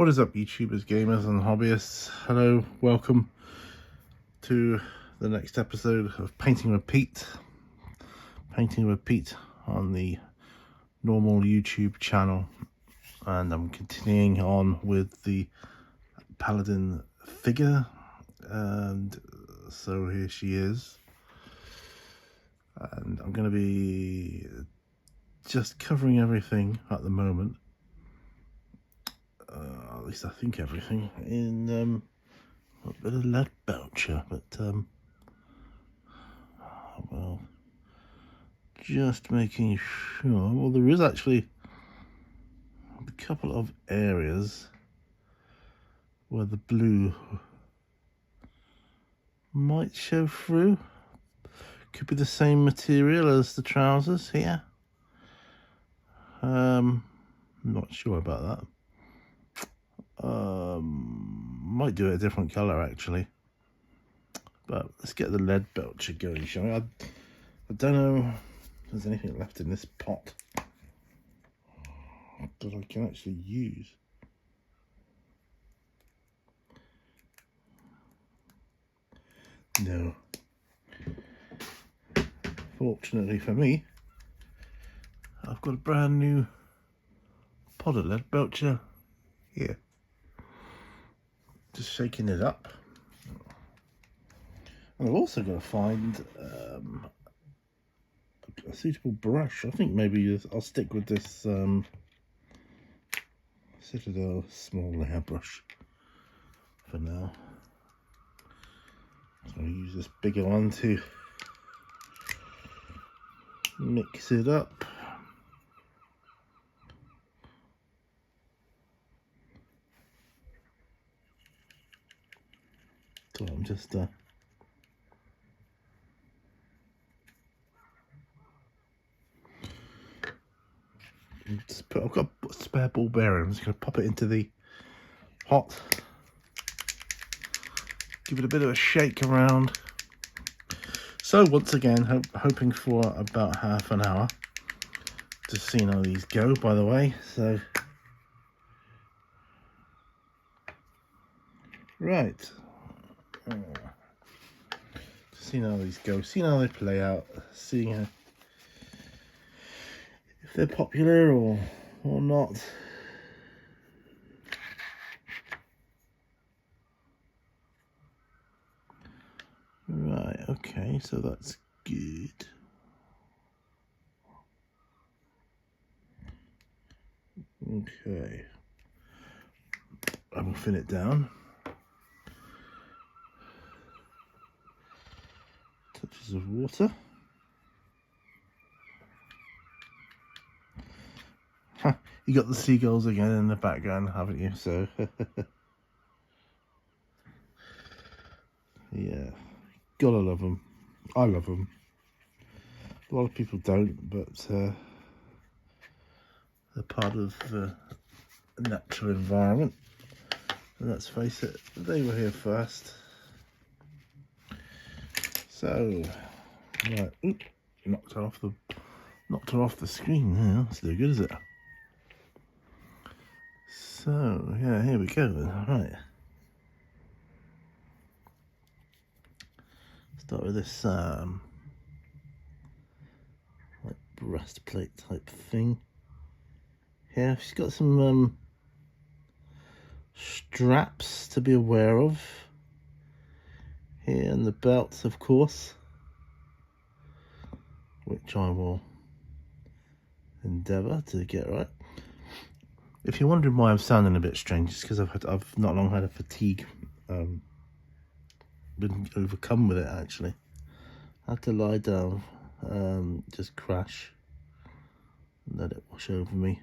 What is up, YouTubers, gamers and hobbyists? Hello, welcome to the next episode of Painting with Pete. Painting with Pete on the normal YouTube channel. And I'm continuing on with the Palladin figure. And so here she is. And I'm going to be just covering everything at the moment. At least I think everything in a bit of lead belcher, but well, just making sure. Well, there is actually a couple of areas where the blue might show through. Could be the same material as the trousers here. I'm not sure about that. Might do it a different colour actually, but let's get the lead belcher going, shall we? I don't know if there's anything left in this pot that I can actually use. No. Fortunately for me, I've got a brand new pot of lead belcher here. Just shaking it up. And I've also got to find a suitable brush. I think maybe I'll stick with this Citadel small layer brush for now. So I'll use this bigger one to mix it up. So I'm just I've got a spare ball bearing. I'm just going to pop it into the hot, give it a bit of a shake around. So once again, hoping for about half an hour. Just seeing how these go, by the way. So right, just seeing how these go, seeing how they play out, seeing how, if they're popular or not. Right, okay, so that's good. Okay, I will thin it down. Touches of water. You got the seagulls again in the background, haven't you? So yeah, gotta love them. I love them. A lot of people don't, but they're part of the natural environment. And let's face it, they were here first. So, right, oop, knocked her off the screen. Yeah, that's no good, is it? So, yeah, here we go then. All right. Start with this like breastplate type thing. Here, she's got some straps to be aware of. Here, and the belts, of course, which I will endeavour to get right. If you're wondering why I'm sounding a bit strange, it's because I've not long had a fatigue, been overcome with it actually. I had to lie down, just crash, and let it wash over me.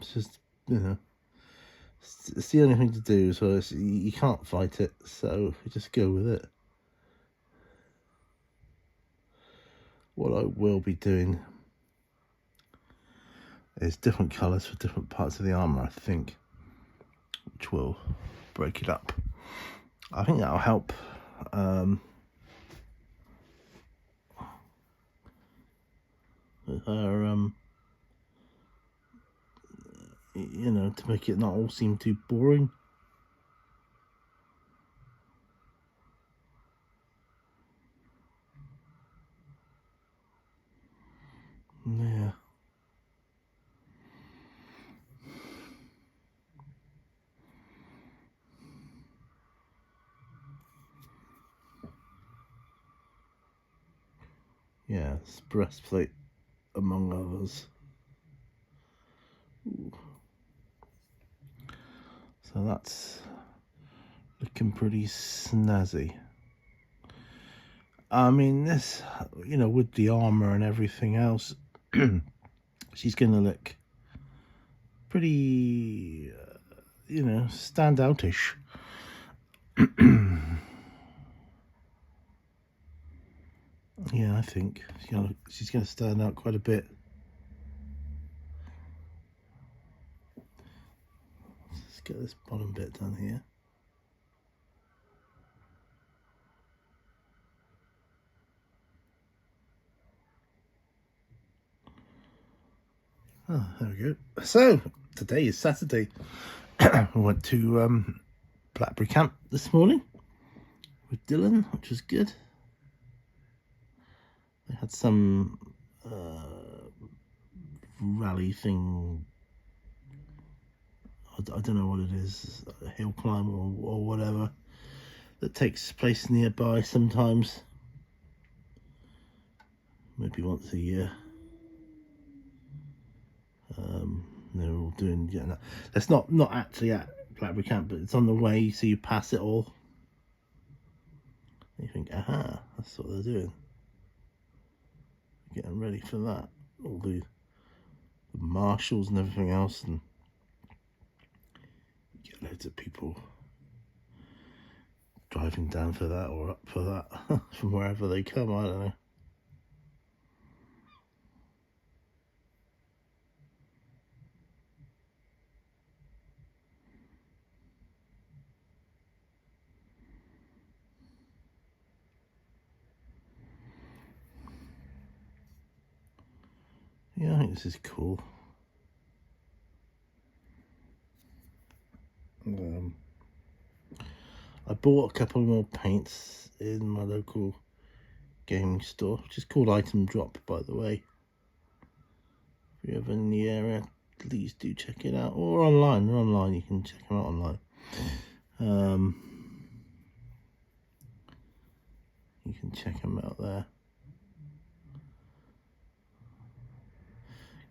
It's just, you know, it's the only thing to do, so you can't fight it, so you just go with it. What I will be doing is different colours for different parts of the armour, I think, which will break it up. I think that'll help with her you know, to make it not all seem too boring. Yeah. Yeah, it's breastplate among others. Ooh. So that's looking pretty snazzy. I mean, this, you know, with the armor and everything else, she's gonna look pretty, you know, standoutish. Yeah, I think she's gonna stand out quite a bit. Let's get this bottom bit done here. Oh, there we go. So today is Saturday. We went to Blackberry Camp this morning with Dylan, which was good. They had some rally thing. I don't know what it is, a hill climb or whatever, that takes place nearby sometimes. Maybe once a year. They're all doing, yeah. That's not actually at Blackberry Camp, but it's on the way, so you pass it all. And you think, aha, that's what they're doing. Getting ready for that. All the marshals and everything else, and you get loads of people driving down for that or up for that from wherever they come, I don't know. Yeah, I think this is cool. I bought a couple more paints in my local gaming store, which is called Item Drop, by the way. If you're ever in the area, please do check it out. Or online. They're online. You can check them out online. You can check them out there.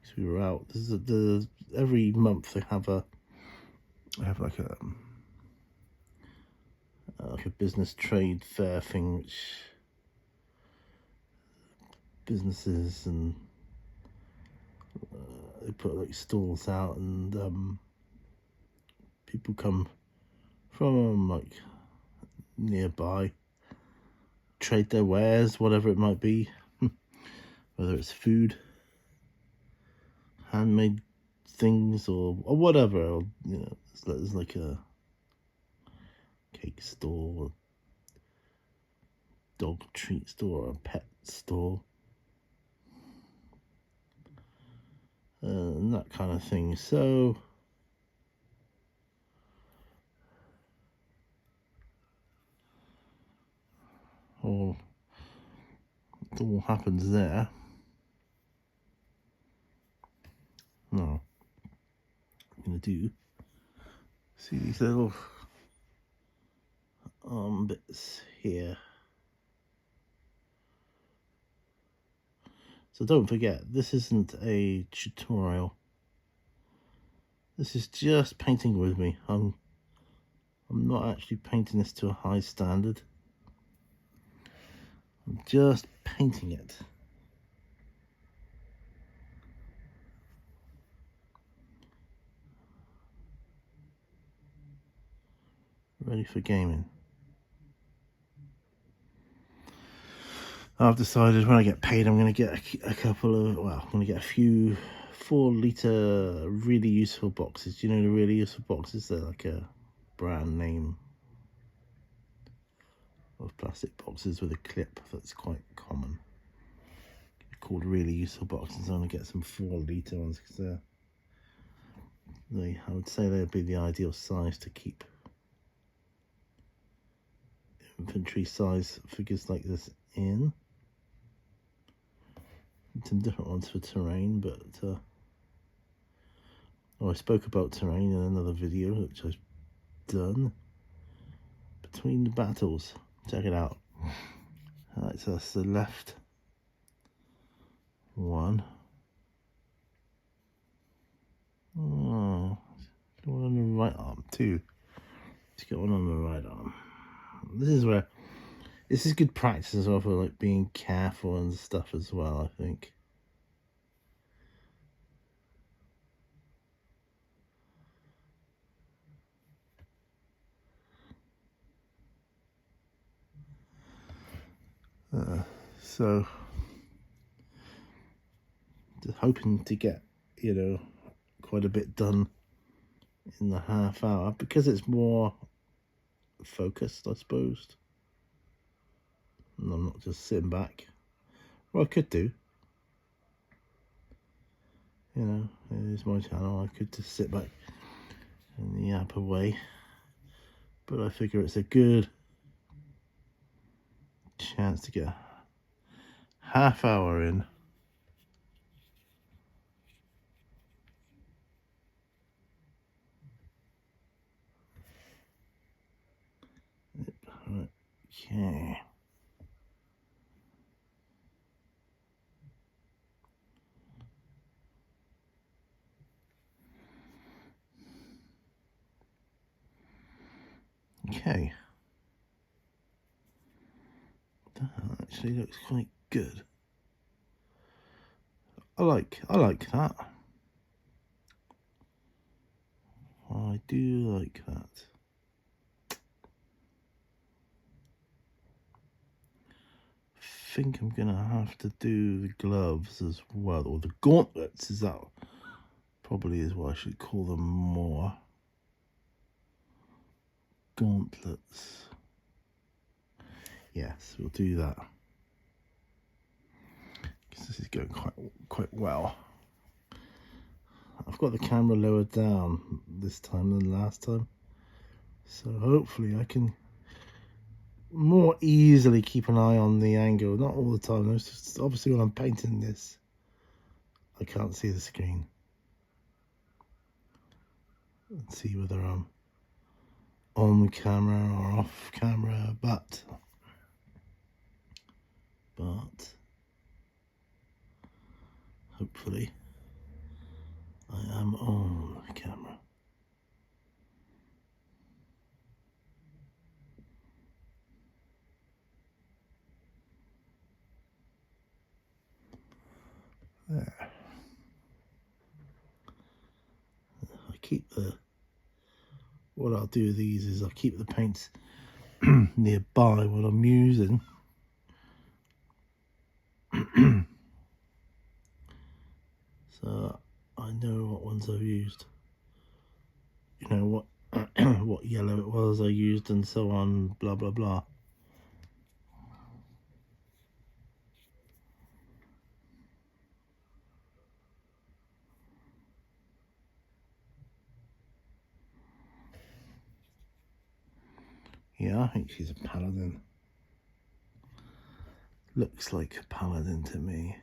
So we were out. This is every month they have like a business trade fair thing, which businesses and they put like stalls out, and people come from like nearby, trade their wares, whatever it might be, whether it's food, handmade things, or whatever. Or, you know, there's like a cake store, dog treat store, or a pet store, and that kind of thing. So it all happens there. Now, I'm gonna see these little bits here. So don't forget, this isn't a tutorial. This is just painting with me. I'm not actually painting this to a high standard. I'm just painting it. Ready for gaming. I've decided when I get paid, I'm going to get a couple of, well, I'm going to get a few 4-litre really useful boxes. Do you know the really useful boxes? They're like a brand name of plastic boxes with a clip that's quite common. They're called really useful boxes. I'm going to get some 4-litre ones because they're I would say they'd be the ideal size to keep infantry size figures like this in. Some different ones for terrain, but I spoke about terrain in another video which I've done between the battles. Check it out. Alright, so that's the left one. Oh, one on the right arm too. Let's get one on the right arm. This is good practice as well for like being careful and stuff as well, I think. So just hoping to get, quite a bit done in the half hour because it's more focused, I suppose. And I'm not just sitting back. Well, I could do. It is my channel. I could just sit back and yap away. But I figure it's a good chance to get a half hour in. Okay. Okay. That actually looks quite good. I like that. I do like that. I think I'm gonna have to do the gloves as well, or the gauntlets. Is that probably is what I should call them more? Gauntlets. Yes, we'll do that because this is going quite well. I've got the camera lower down this time than last time, so hopefully I can more easily keep an eye on the angle. Not all the time. It's just obviously when I'm painting this, I can't see the screen. Let's see whether I'm on camera or off camera, but hopefully I am on camera. There. I keep what I'll do with these is I'll keep the paints nearby what I'm using. So I know what ones I've used. What what yellow it was I used and so on, blah blah blah. Yeah, I think she's a paladin. Looks like a paladin to me.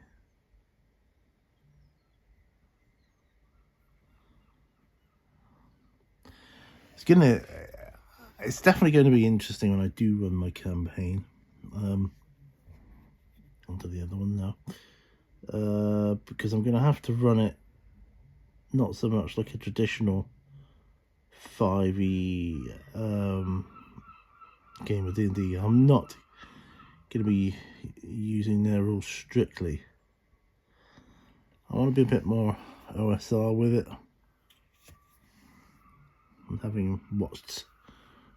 It's definitely going to be interesting when I do run my campaign. Onto the other one now. Because I'm going to have to run it not so much like a traditional 5e game of D&D. I'm not going to be using their rules strictly. I want to be a bit more OSR with it. And having watched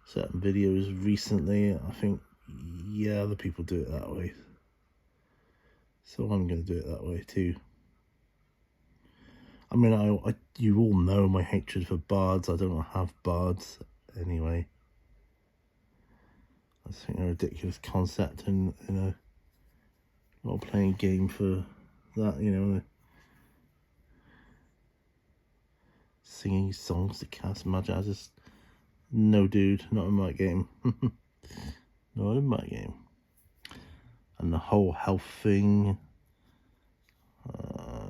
certain videos recently, I think, yeah, other people do it that way. So I'm going to do it that way too. I mean, you all know my hatred for bards. I don't have bards anyway. I just think they're a ridiculous concept in a role-playing game for that, singing songs to cast magic. I just, no dude, not in my game. Not in my game. And the whole health thing,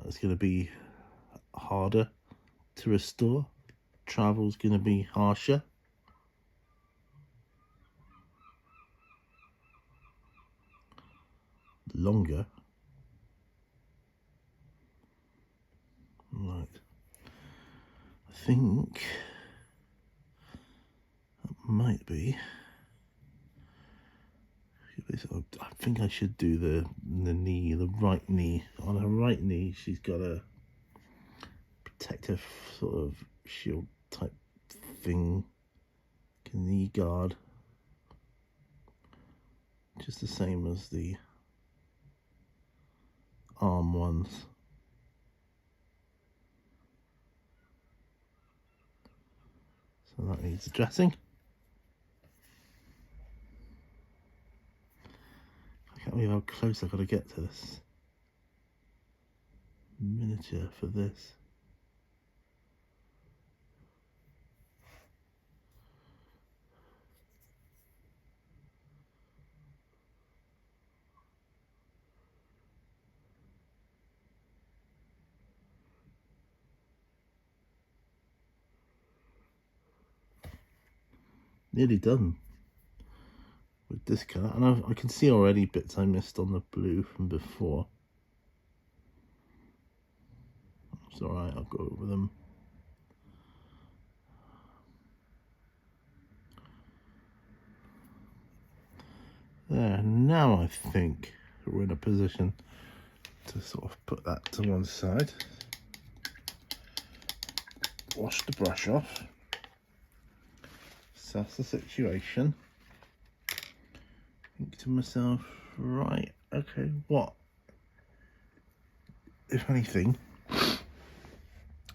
it's going to be harder to restore. Travel's going to be harsher. Longer. Right. I think that might be. I think I should do the knee, the right knee. On her right knee, she's got a protective sort of shield type thing, knee guard, just the same as the arm ones. So that needs addressing. I can't believe how close I've got to get to this miniature for this. Nearly done with this colour, and I can see already bits I missed on the blue from before. It's alright, I'll go over them. There, now I think we're in a position to sort of put that to one side. Wash the brush off. Assess the situation. Think to myself, right, okay, what, if anything, am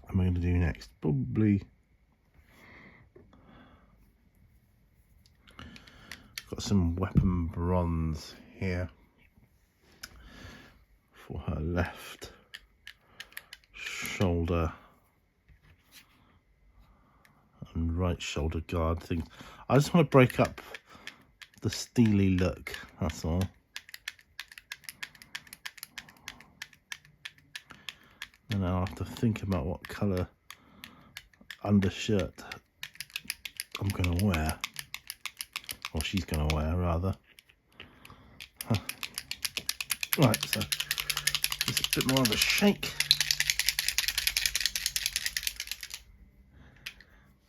I going to do next? Probably got some weapon bronze here for her left shoulder and right shoulder guard things. I just want to break up the steely look, that's all. And I'll have to think about what colour undershirt I'm going to wear. Or she's going to wear, rather. Right, so just a bit more of a shake.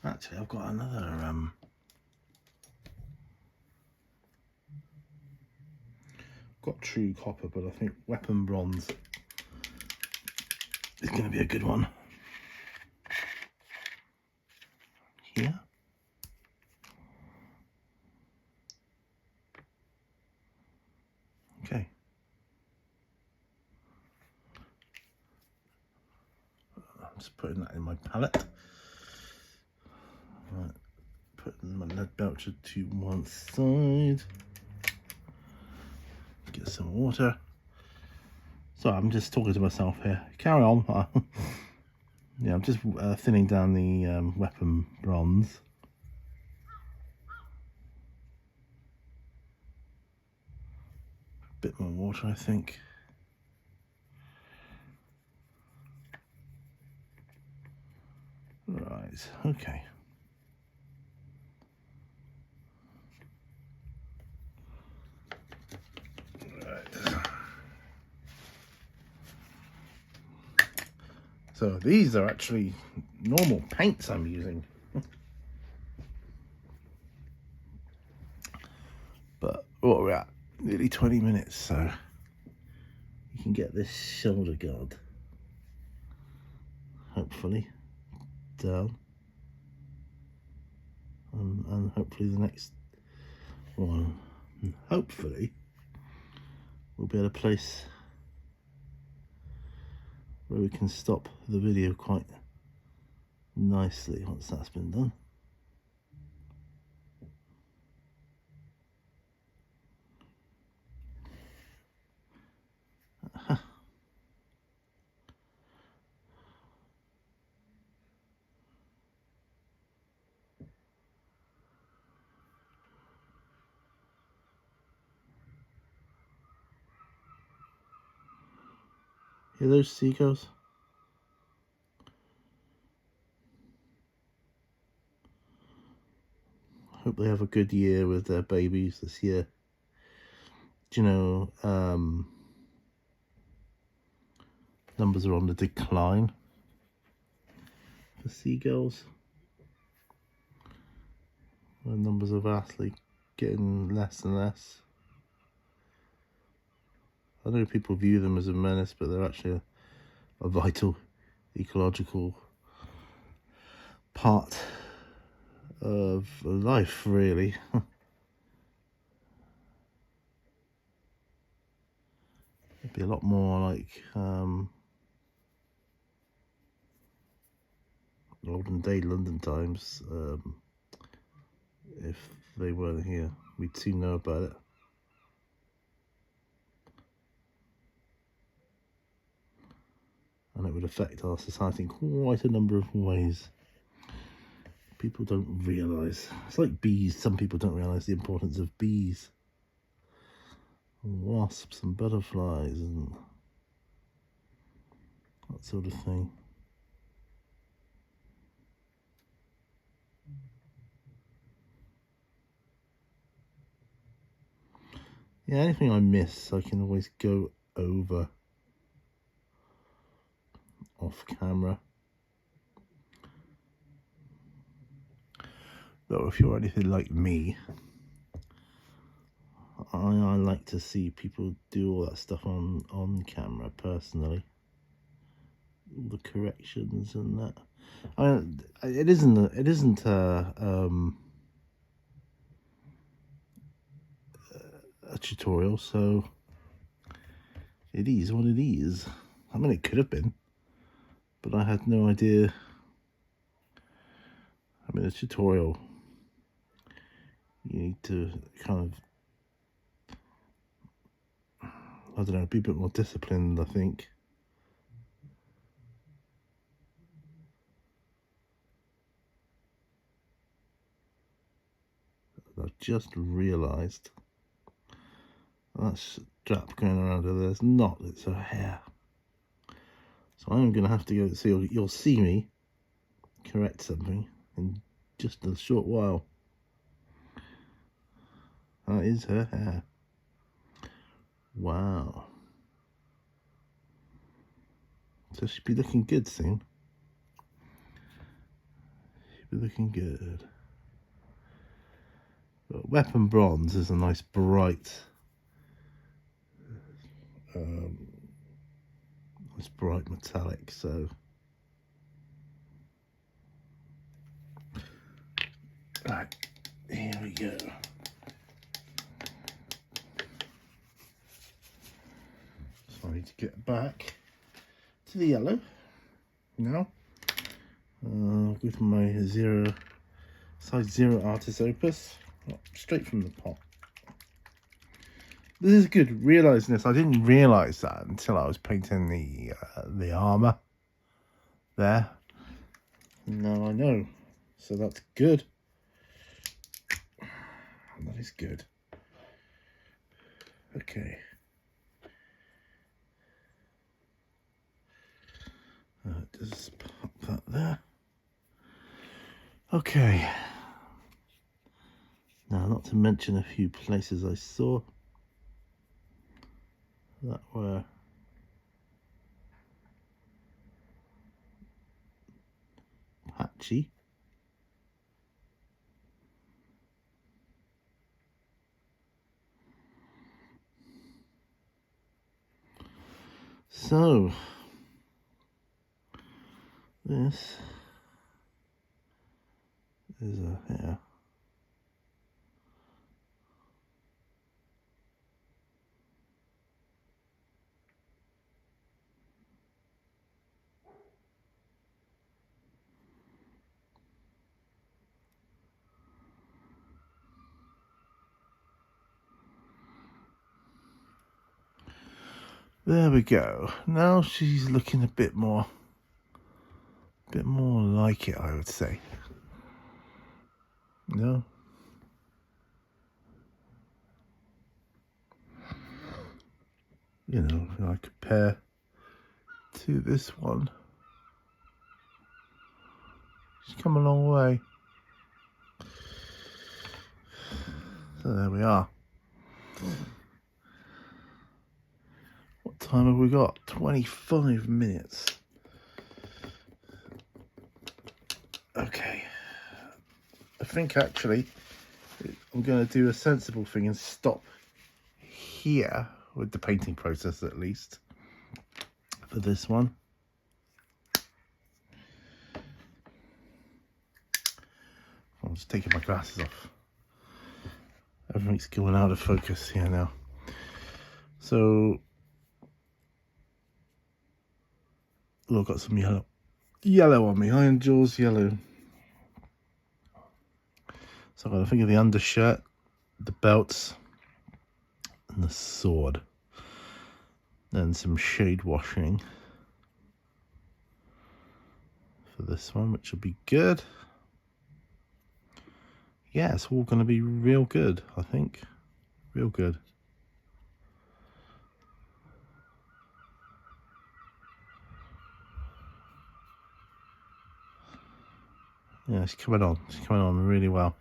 Actually, I've got another got true copper, but I think weapon bronze is going to be a good one. Here. Okay. I'm just putting that in my palette. Right. Putting my lead belcher to one side. Get some water. So I'm just talking to myself here. Carry on. Yeah, I'm just thinning down the weapon bronze. Bit more water, I think. Right, okay. Right. So these are actually normal paints I'm using. But what we're at, nearly 20 minutes, so you can get this shoulder guard, hopefully, down. And hopefully the next one, and hopefully, we'll be at a place where we can stop the video quite nicely once that's been done. Hear those seagulls? Hope they have a good year with their babies this year. Do you know, numbers are on the decline for seagulls. The numbers are vastly getting less and less. I know people view them as a menace, but they're actually a vital ecological part of life, really. It'd be a lot more like olden day London times if they weren't here. We'd soon know about it. And it would affect our society in quite a number of ways. People don't realise. It's like bees. Some people don't realise the importance of bees. And wasps and butterflies and that sort of thing. Yeah, anything I miss, I can always go over off camera. Though if you're anything like me, I like to see people do all that stuff on camera personally. All the corrections and that. I mean, it isn't a tutorial, so it is what it is. I mean, it could have been, but I had no idea. I mean, a tutorial, you need to kind of, I don't know, be a bit more disciplined, I think. I've just realised that strap going around her there's not, it's her hair. So I'm going to have to go, so you'll see me correct something in just a short while. That is her hair. Wow. So she'll be looking good soon. She'll be looking good. But Weapon Bronze is a nice bright, nice bright metallic, so right, here we go. So I need to get back to the yellow now. Go for my size 0 artist opus, straight from the pot. This is good, realising this. I didn't realise that until I was painting the armour there. Now I know, so that's good. That is good. Okay. Just pop that there. Okay. Now, not to mention a few places I saw that were patchy. So, this is a hair. There we go. Now she's looking a bit more like it, I would say. No? You know, I compare to this one. She's come a long way. So there we are. What time have we got? 25 minutes. Okay. I think actually I'm going to do a sensible thing and stop here with the painting process, at least for this one. I'm just taking my glasses off. Everything's going out of focus here now. So, oh, I've got some yellow on me. Iron Jaws yellow. So I've got to think of the undershirt, the belts, and the sword. Then some shade washing for this one, which will be good. Yeah, it's all going to be real good, I think. Real good. Yeah, it's coming on. It's coming on really well.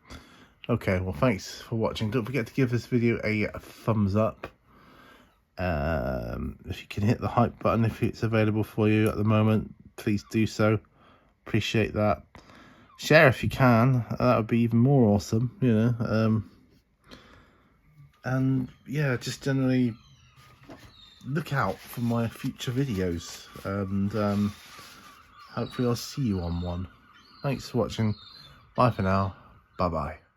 Okay, well, thanks for watching. Don't forget to give this video a thumbs up. If you can hit the hype button if it's available for you at the moment, please do so. Appreciate that. Share if you can. That would be even more awesome, you know. And yeah, just generally look out for my future videos, and hopefully I'll see you on one. Thanks for watching. Bye for now. Bye bye.